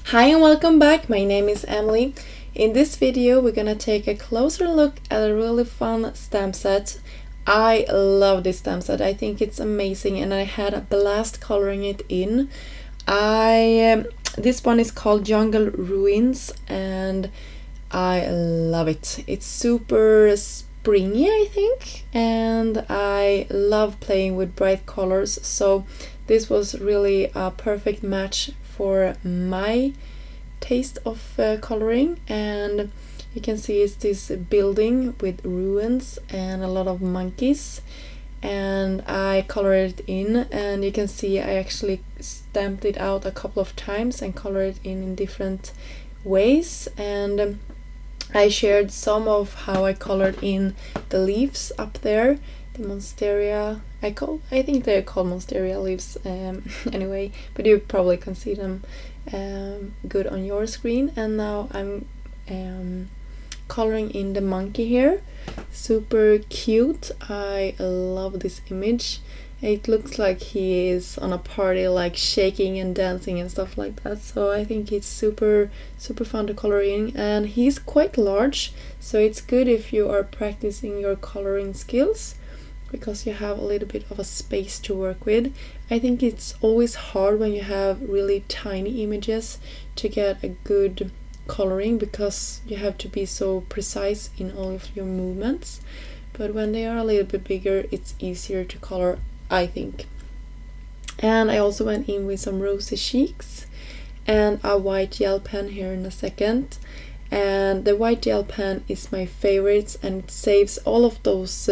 Hi and welcome back, my name is Emily. In this video we're gonna take a closer look at a really fun stamp set. I love this stamp set, I think it's amazing and I had a blast coloring it in. This one is called Jungle Ruins and I love it. It's super springy I think, and I love playing with bright colors, so this was really a perfect match for my taste of coloring. And you can see it's this building with ruins and a lot of monkeys, and I colored it in, and you can see I actually stamped it out a couple of times and colored it in different ways. And I shared some of how I colored in the leaves up there, the Monstera. I think they're called Monstera leaves anyway, but you probably can see them good on your screen. And now I'm coloring in the monkey here. Super cute. I love this image. It looks like he is on a party, like shaking and dancing and stuff like that, so I think it's super fun to color in. And he's quite large, so it's good if you are practicing your coloring skills because you have a little bit of a space to work with. I think it's always hard when you have really tiny images to get a good coloring because you have to be so precise in all of your movements, but when they are a little bit bigger it's easier to color, I think. And I also went in with some rosy cheeks and a white gel pen here in a second. And the white gel pen is my favorite and it saves all of those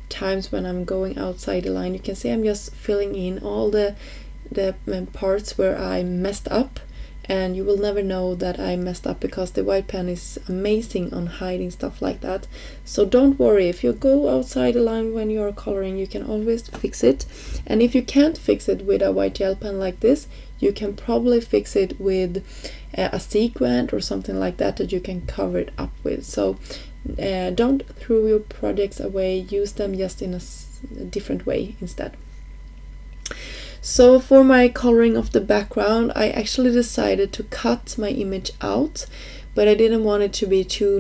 times when I'm going outside the line. You can see I'm just filling in all the parts where I messed up, and you will never know that I messed up because the white pen is amazing on hiding stuff like that. So don't worry, if you go outside the line when you're coloring, you can always fix it. And if you can't fix it with a white gel pen like this, you can probably fix it with a sequin or something like that you can cover it up with. So don't throw your projects away, use them just in a different way instead. So for my coloring of the background, I actually decided to cut my image out, but I didn't want it to be too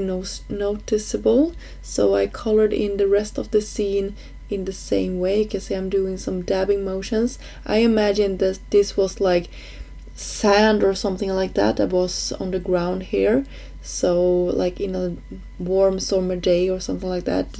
noticeable, so I colored in the rest of the scene in the same way. You can see I'm doing some dabbing motions. I imagined that this was like sand or something like that was on the ground here, so like in a warm summer day or something like that,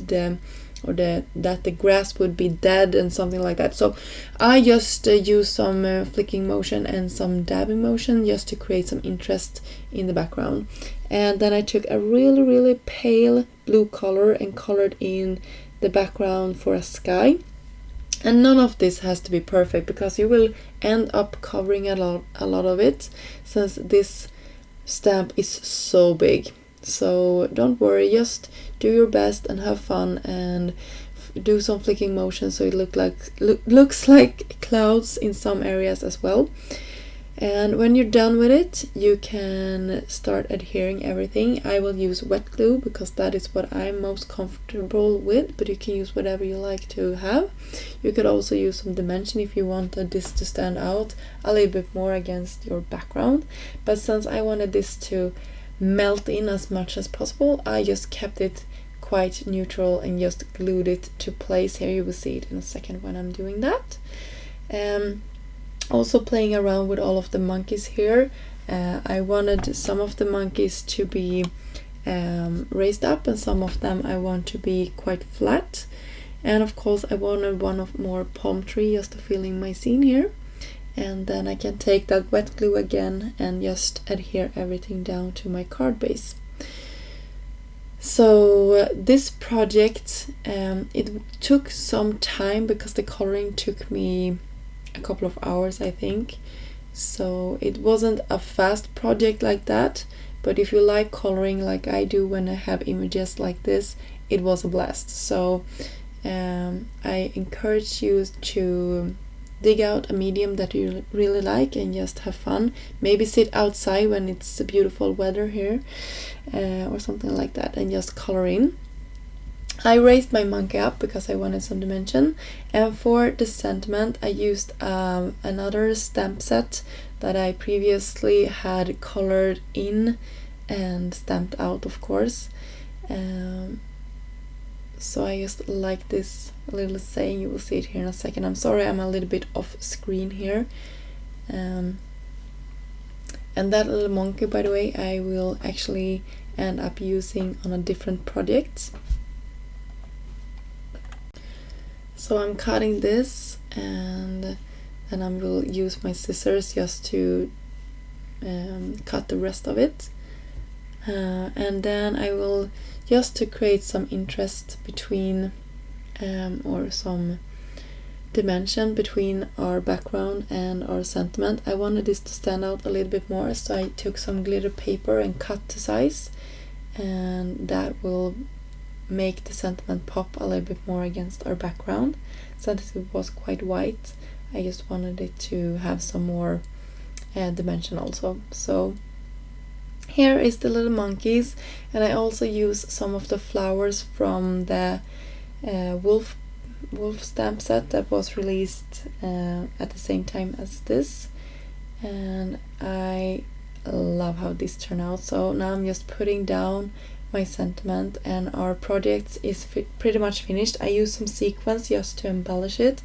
that the grass would be dead and something like that. So I just used some flicking motion and some dabbing motion just to create some interest in the background. And then I took a really pale blue color and colored in the background for a sky. And none of this has to be perfect because you will end up covering a lot of it since this stamp is so big. So don't worry, just do your best and have fun and do some flicking motion so it looks like clouds in some areas as well. And when you're done with it, you can start adhering everything. I will use wet glue because that is what I'm most comfortable with, but you can use whatever you like to have. You could also use some dimension if you wanted this to stand out a little bit more against your background. But since I wanted this to melt in as much as possible, I just kept it quite neutral and just glued it to place. Here you will see it in a second when I'm doing that. Also playing around with all of the monkeys here. I wanted some of the monkeys to be raised up and some of them I want to be quite flat. And of course I wanted one of more palm tree just to fill in my scene here. And then I can take that wet glue again and just adhere everything down to my card base. So this project, it took some time because the coloring took me a couple of hours I think. So it wasn't a fast project like that, but if you like coloring like I do when I have images like this, it was a blast. So I encourage you to dig out a medium that you really like and just have fun. Maybe sit outside when it's beautiful weather here or something like that and just color in. I raised my monkey up because I wanted some dimension, and for the sentiment I used another stamp set that I previously had colored in and stamped out, of course. So I just like this little saying, you will see it here in a second. I'm sorry I'm a little bit off screen here. And that little monkey, by the way, I will actually end up using on a different project. So I'm cutting this, and then I will use my scissors just to cut the rest of it. And then I will, just to create some interest between or some dimension between our background and our sentiment, I wanted this to stand out a little bit more, so I took some glitter paper and cut to size, and that will make the sentiment pop a little bit more against our background. Since it was quite white, I just wanted it to have some more dimension also. So here is the little monkeys, and I also use some of the flowers from the wolf stamp set that was released at the same time as this, and I love how this turned out. So now I'm just putting down my sentiment, and our project is pretty much finished. I used some sequins just to embellish it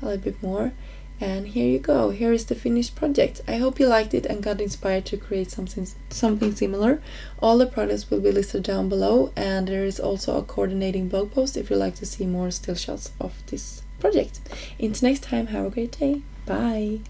a little bit more, and here you go. Here is the finished project. I hope you liked it and got inspired to create something similar. All the projects will be listed down below, and there is also a coordinating blog post if you'd like to see more still shots of this project. Until next time, have a great day. Bye!